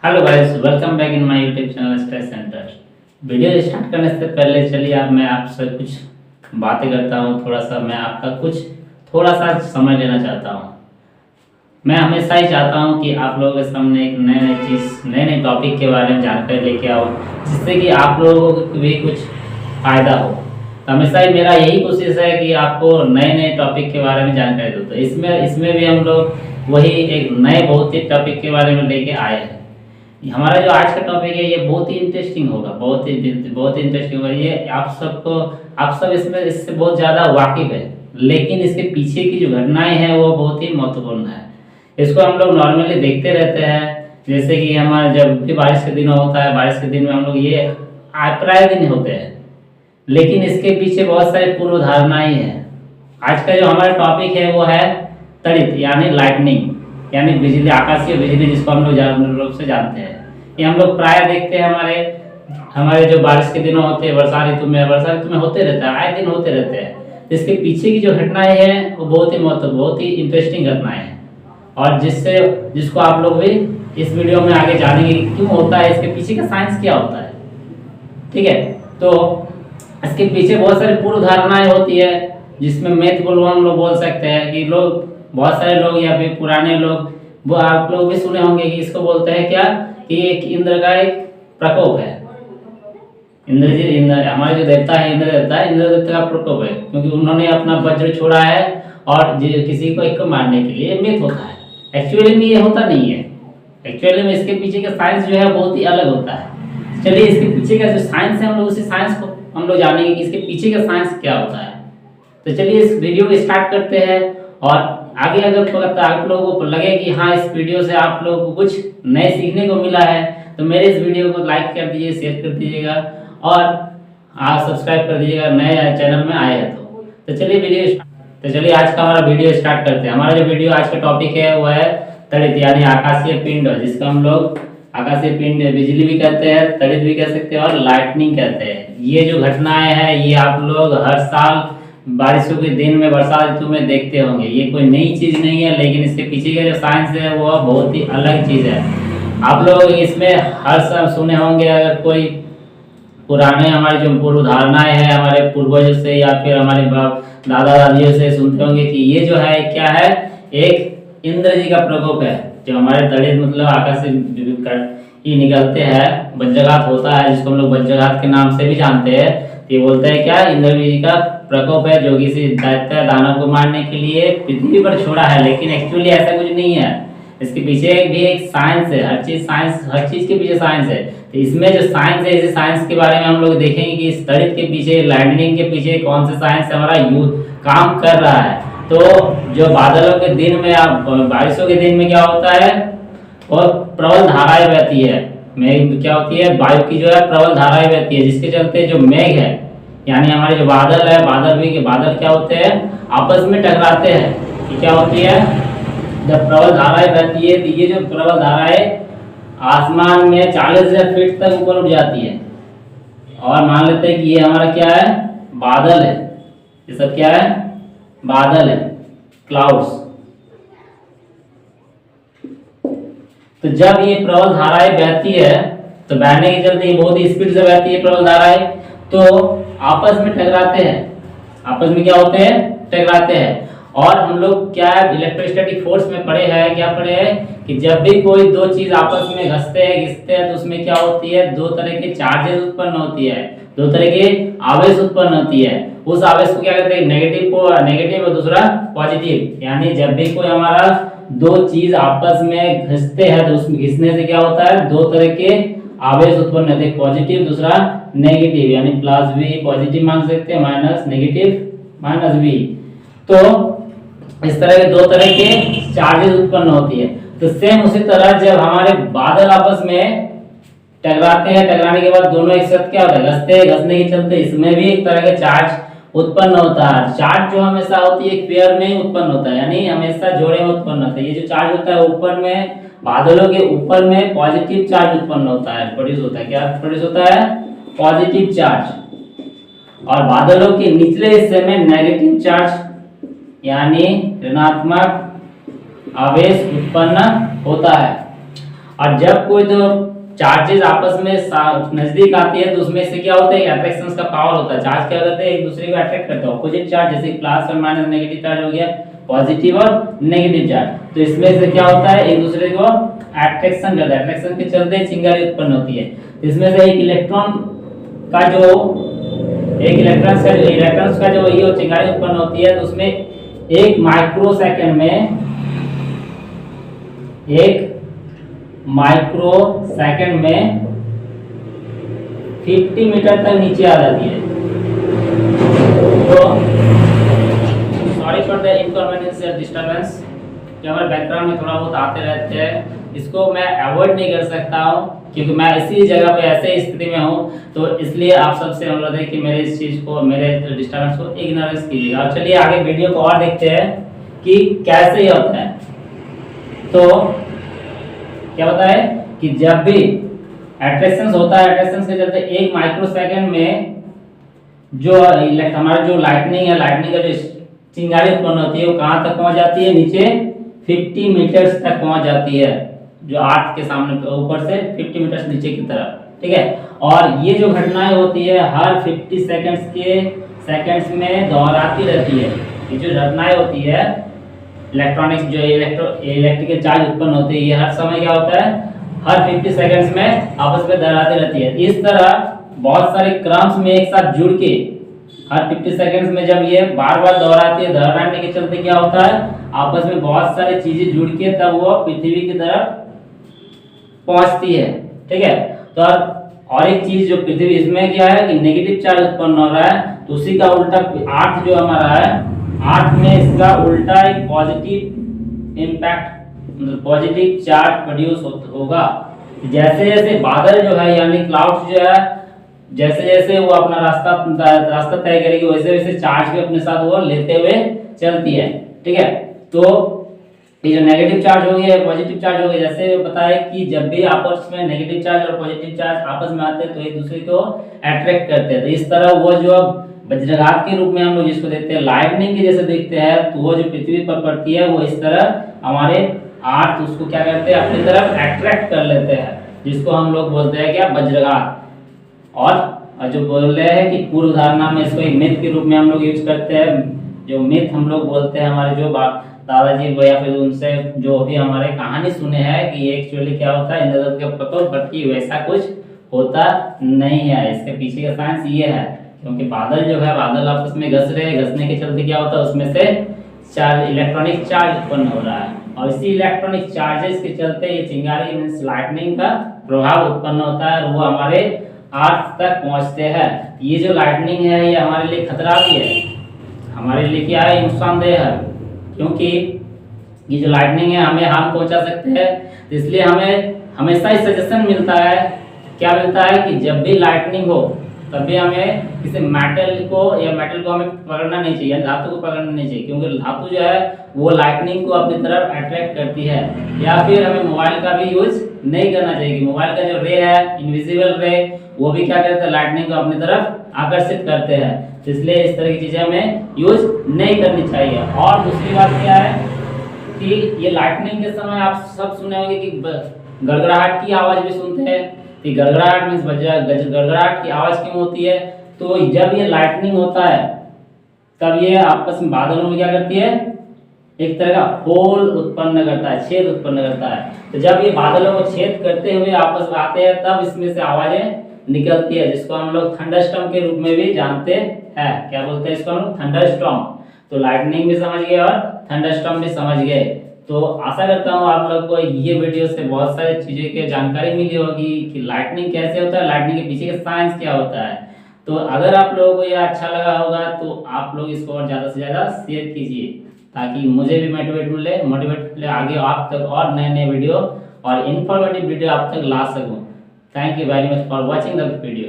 Hello guys, welcome back in my YouTube channel stress centre. Video start करने से पहले चलिए मैं आपसे कुछ बातें करता हूँ। मैं आपका थोड़ा सा समय लेना चाहता हूँ। मैं हमेशा ही चाहता हूँ कि आप लोगों के सामने एक नए नए टॉपिक के बारे में जानकारी लेके आओ, जिससे कि आप लोगों को भी कुछ फ़ायदा हो। तो हमेशा ही मेरा यही कोशिश है कि आपको नए नए टॉपिक के बारे में जानकारी दो। तो इसमें भी हम लोग वही एक नए बहुत ही टॉपिक के बारे में लेके आए हैं। हमारा जो आज का टॉपिक है ये बहुत ही इंटरेस्टिंग होगा, बहुत ही इंटरेस्टिंग होगा। ये आप सब इससे बहुत ज़्यादा वाकिफ है, लेकिन इसके पीछे की जो घटनाएं हैं वो बहुत ही महत्वपूर्ण है। इसको हम लोग नॉर्मली देखते रहते हैं, जैसे कि हमारा जब भी बारिश का दिन होता है, बारिश के दिन में हम लोग ये प्राय दिन होते हैं, लेकिन इसके पीछे बहुत सारी पूर्व धारणाएं हैं। आज का जो हमारा टॉपिक है वो है तड़ित यानी लाइटनिंग, यानी बिजली, आकाशीय बिजली, जिसको हम लोग रूप से जानते हैं। ये हम लोग प्राय देखते हैं हमारे जो बारिश के दिनों होते हैं, वर्षा ऋतु में होते रहता है, आए दिन होते रहते हैं। तो इसके पीछे की जो घटनाएं हैं वो बहुत ही इंटरेस्टिंग घटनाएं हैं, और जिसको आप लोग भी इस वीडियो में आगे जानेंगे क्यों होता है, इसके पीछे का साइंस क्या होता है। ठीक है, तो इसके पीछे बहुत सारी पूर्व धारणाएं होती है, जिसमें हम लोग बोल सकते हैं कि बहुत सारे लोग या फिर पुराने लोग, वो आप लोग भी सुने होंगे कि इसको बोलते हैं क्या, कि एक इंद्र का एक प्रकोप है। इंद्र हमारे जो देवता है, इंद्र देवता का प्रकोप है, क्योंकि उन्होंने अपना वज्र छोड़ा है और किसी को एक को मारने के लिए मिथ होता है। एक्चुअली में ये होता नहीं है। एक्चुअली में इसके पीछे का साइंस जो है बहुत ही अलग होता है। चलिए इसके पीछे का जो साइंस है, हम लोग उसी साइंस को हम लोग जानेंगे कि इसके पीछे का साइंस क्या होता है। तो चलिए इस वीडियो को स्टार्ट करते हैं, और आगे अगर आप लोगों को लगे कि हाँ, इस वीडियो से आप लोगों को कुछ नए सीखने को मिला है, तो मेरे इस वीडियो को लाइक कर दीजिए, शेयर कर दीजिएगा, और आप सब्सक्राइब कर दीजिएगा नए चैनल में आए हैं तो चलिए आज का हमारा वीडियो स्टार्ट करते हैं। हमारा जो वीडियो आज का टॉपिक है वो है तड़ित यानी आकाशीय पिंड, जिसका हम लोग आकाशीय पिंड बिजली भी कहते हैं, तड़ित भी कह सकते हैं और लाइटनिंग कहते हैं। ये जो घटनाएं हैं ये आप लोग हर साल बारिशों के दिन में, वर्षा ऋतु में देखते होंगे। ये कोई नई चीज नहीं है, लेकिन इसके पीछे का जो साइंस है वो बहुत ही अलग चीज है। आप लोग इसमें हर साल सुने होंगे, अगर कोई पुराने हमारे जो पूर्व धारणाएं हैं हमारे पूर्वजों से या फिर हमारे दादा दादियों से सुनते होंगे कि ये जो है क्या है, एक इंद्र जी का प्रकोप है। जो हमारे तड़ित मतलब आकाश से ही निकलते हैं, वज्रघात होता है, जिसको हम लोग वज्रघात के नाम से भी जानते हैं। ये बोलते हैं क्या, इंद्र जी का प्रकोप है जो किसी दैत्य दानव को मारने के लिए पृथ्वी पर छोड़ा है, लेकिन एक्चुअली ऐसा कुछ नहीं है। इसके पीछे भी एक साइंस है, हर चीज के पीछे साइंस है। तो इसमें जो साइंस है, इस साइंस के बारे में हम लोग देखेंगे कि इस तड़ित के पीछे, लाइटनिंग के पीछे कौन सा साइंस हमारा काम कर रहा है। तो जो बादलों के दिन में या बारिशों के दिन में क्या होता है, और प्रबल धाराएं बहती है। मेघ क्या होती है, वायु की जो है प्रबल धाराएं बहती है, जिसके चलते जो मेघ है यानी हमारे जो बादल है, बादल क्या होते हैं, आपस में टकराते हैं। कि क्या होती है, जब प्रबल धाराएं बहती है तो ये जो प्रबल धाराएं आसमान में 40,000 फीट तक ऊपर उठ जाती है, और मान लेते हैं कि ये हमारा क्या है, बादल है। ये सब क्या है, बादल है, क्लाउड्स। तो जब ये प्रबल धाराएं बहती है, तो बहने के चलते ये बहुत ही स्पीड से बहती है प्रबल धाराएं, तो आपस में टकराते हैं। आपस में क्या होते हैं, टकराते हैं। और हम लोग क्या है, इलेक्ट्रोस्टैटिक फोर्स में पढ़े हैं, क्या पढ़े हैं कि जब भी कोई दो चीज आपस में घिसते हैं तो उसमें क्या होती है, दो तरह के चार्जेस उत्पन्न होती है, दो तरह के आवेश उत्पन्न होती है। उस आवेश को क्या कहते हैं, नेगेटिव और दूसरा पॉजिटिव। यानी जब भी कोई हमारा दो चीज आपस में घिसते हैं तो उसमें घिसने से क्या होता है, दो तरह के आवेश उत्पन्न होते हैं, पॉजिटिव दूसरा नेगेटिव, यानी प्लस वी पॉजिटिव मान सकते हैं, माइनस नेगेटिव माइनस वी। तो इस तरह के दो तरह के चार्जेस उत्पन्न होती है। तो सेम उसी तरह जब हमारे बादल आपस में टकराते हैं, टकराने के बाद दोनों एक साथ क्या होता है, घसने के चलते इसमें भी एक तरह का चार्ज उत्पन्न होता है। चार्ज जो हमेशा होती है एक पेयर में ही उत्पन्न होता है, यानी हमेशा जोड़े में उत्पन्न होता है। ये जो चार्ज होता है ऊपर में, बादलों के ऊपर में पॉजिटिव चार्ज उत्पन्न होता है, प्रोड्यूस होता है। क्या प्रोड्यूस होता है, पॉजिटिव चार्ज। और बादलों के निचले हिस्से में नेगेटिव चार्ज यानी ऋणात्मक आवेश उत्पन्न होता है। और जब कोई दो चार्जेस आपस में नजदीक आती है तो उसमें से क्या होता है, अट्रैक्शन का पावर होता है। चार्ज क्या करते हैं, एक दूसरे को अट्रैक्ट करते हैं। ऑपोजिट चार्ज जैसे प्लस और माइनस नेगेटिव चार्ज हो गया, पॉजिटिव और नेगेटिव चार्ज, तो इसमें से क्या होता है, एक दूसरे को अट्रैक्शन करता है। अट्रैक्शन के चलते चिंगारी उत्पन्न होती है। इसमें से एक इलेक्ट्रॉन का जो इलेक्ट्रॉन्स का जो ये चिंगारी उत्पन्न होती है, तो उसमें एक माइक्रोसेकंड में 50 मीटर तक नीचे आ जाती है। तो सॉरी फॉर द इनकन्वीनियंस या डिस्टरबेंस, कि हमारे बैकग्राउंड में थोड़ा बहुत आते रहते हैं, इसको मैं अवॉइड नहीं कर सकता हूँ क्योंकि मैं इसी जगह पे ऐसे स्थिति में हूँ। तो इसलिए आप सबसे अनुरोध है कि मेरे इस चीज़ को, मेरे डिस्टरबेंस को इग्नोरेंस कीजिएगा। और चलिए आगे वीडियो को और देखते हैं कि कैसे ये होता है। तो क्या होता है कि जब भी एट्रैक्शन होता है, एट्रैक्शन के चलते एक माइक्रोसेकंड में जो हमारा जो लाइटनिंग है, लाइटनिंग का जो चिंगारी उत्पन्न होती है वो कहाँ तक पहुंच जाती है, नीचे 50 मीटर्स तक पहुंच जाती है, जो अर्थ के सामने ऊपर से 50 मीटर्स नीचे की तरफ, ठीक है। और ये जो घटनाएं होती है हर 50 सेकंड्स में दोहराती रहती है। ये जो घटनाएं होती है, इलेक्ट्रॉनिक्स जो इलेक्ट्रिकल चार्ज उत्पन्न होती है, ये हर समय क्या होता है, हर 50 सेकंड्स में आपस में दोहराती रहती है। इस तरह बहुत सारे क्रम्स में एक साथ जुड़ के हर 50 सेकंड्स में जब ये बार बार दोहराती है, दोहराने के चलते क्या होता है, आपस में बहुत सारी चीजें जुड़ के तब वो पृथ्वी की तरफ पहुंचती है, ठीक है। तो और एक चीज जो पृथ्वी, इसमें क्या है कि नेगेटिव चार्ज उत्पन्न हो रहा है, तो उसी का उल्टा अर्थ जो हमारा है, अर्थ में इसका उल्टा एक पॉजिटिव इम्पैक्ट, मतलब पॉजिटिव चार्ज प्रोड्यूस होगा। जैसे जैसे बादल जो है यानी क्लाउड्स जो है, जैसे जैसे वो अपना रास्ता तय करेगी, वैसे वैसे चार्ज भी अपने साथ वो लेते हुए चलती है, ठीक है। तो ये जो नेगेटिव चार्ज हो गया, पॉजिटिव चार्ज हो गया, जैसे बताया कि जब भी आपस में नेगेटिव चार्ज और पॉजिटिव चार्ज आपस में आते हैं तो एक दूसरे को अट्रैक्ट करते हैं। तो इस तरह वो जो वज्रघात के रूप में हम लोग जिसको देखते हैं, लाइटनिंग के जैसे देखते हैं, तो वो जो पृथ्वी पर पड़ती है वो इस तरह हमारे अर्थ उसको क्या करते हैं, अपनी तरफ अट्रैक्ट कर लेते हैं, जिसको हम लोग बोलते हैं क्या, वज्रघात। और जो बोल रहे हैं कि पूर्व धारणा में इसको एक मिथ के रूप में हम लोग यूज करते हैं। जो मिथ हम लोग बोलते हैं, हमारे जो दादाजी या फिर उनसे जो भी हमारे कहानी सुने हैं कि एक्चुअली क्या होता है, इंद्रदेव के प्रकोप, बल्कि वैसा कुछ होता नहीं है। इसके पीछे का साइंस ये है, क्योंकि बादल जो है, बादल आपस में घसने के चलते क्या होता है, उसमें से चार्ज, इलेक्ट्रॉनिक चार्ज उत्पन्न हो रहा है, और इसी इलेक्ट्रॉनिक चार्जेस के चलते ये चिंगारी मींस लाइटनिंग का प्रभाव उत्पन्न होता है, और वो हमारे अर्थ तक पहुंचते हैं। ये जो लाइटनिंग है ये हमारे लिए खतरा भी है, हमारे लिए क्या है, नुकसानदेह है, क्योंकि ये जो लाइटनिंग है हमें हार्म पहुंचा सकते हैं। तो इसलिए हमें हमेशा ही सजेशन मिलता है, क्या मिलता है कि जब भी लाइटनिंग हो तभी हमें किसी मेटल को हमें पकड़ना नहीं चाहिए, धातु को पकड़ना नहीं चाहिए, क्योंकि धातु जो है वो लाइटनिंग को अपनी तरफ अट्रैक्ट करती है। या फिर हमें मोबाइल का भी यूज नहीं करना चाहिए, कि मोबाइल का जो रे है, इनविजिबल रे, वो भी क्या करता है, लाइटनिंग को अपनी तरफ आकर्षित करते हैं। तो इसलिए इस तरह की चीजें हमें यूज नहीं करनी चाहिए। और दूसरी बात क्या है कि ये लाइटनिंग के समय आप सब सुने होंगे कि गड़गड़ाहट की आवाज भी सुनते हैं। तो गड़गड़ाहट मींस गड़गड़ाहट की आवाज क्यों होती है, तो जब ये लाइटनिंग होता है तब ये आपस में बादलों में क्या करती है, एक तरह का होल उत्पन्न करता है, छेद उत्पन्न करता है। तो जब ये बादलों को छेद करते हुए आपस में आते हैं तब इसमें से आवाजें निकलती है, जिसको हम लोग थंडरस्टॉर्म के रूप में भी जानते हैं। क्या बोलते हैं इसको हम लोग, थंडरस्टॉर्म। तो लाइटनिंग भी समझ गए और थंडरस्टॉर्म भी समझ गए। तो आशा करता हूँ आप लोग को ये वीडियो से बहुत सारी चीज़ें की जानकारी मिली होगी कि लाइटनिंग कैसे होता है, लाइटनिंग के पीछे का साइंस क्या होता है। तो अगर आप लोगों को यह अच्छा लगा होगा तो आप लोग इसको और ज़्यादा से ज़्यादा शेयर कीजिए, ताकि मुझे भी मोटिवेट मिले आगे आप तक और नए नए वीडियो और इन्फॉर्मेटिव वीडियो आप तक ला सकूँ। Thank you very much for watching the video.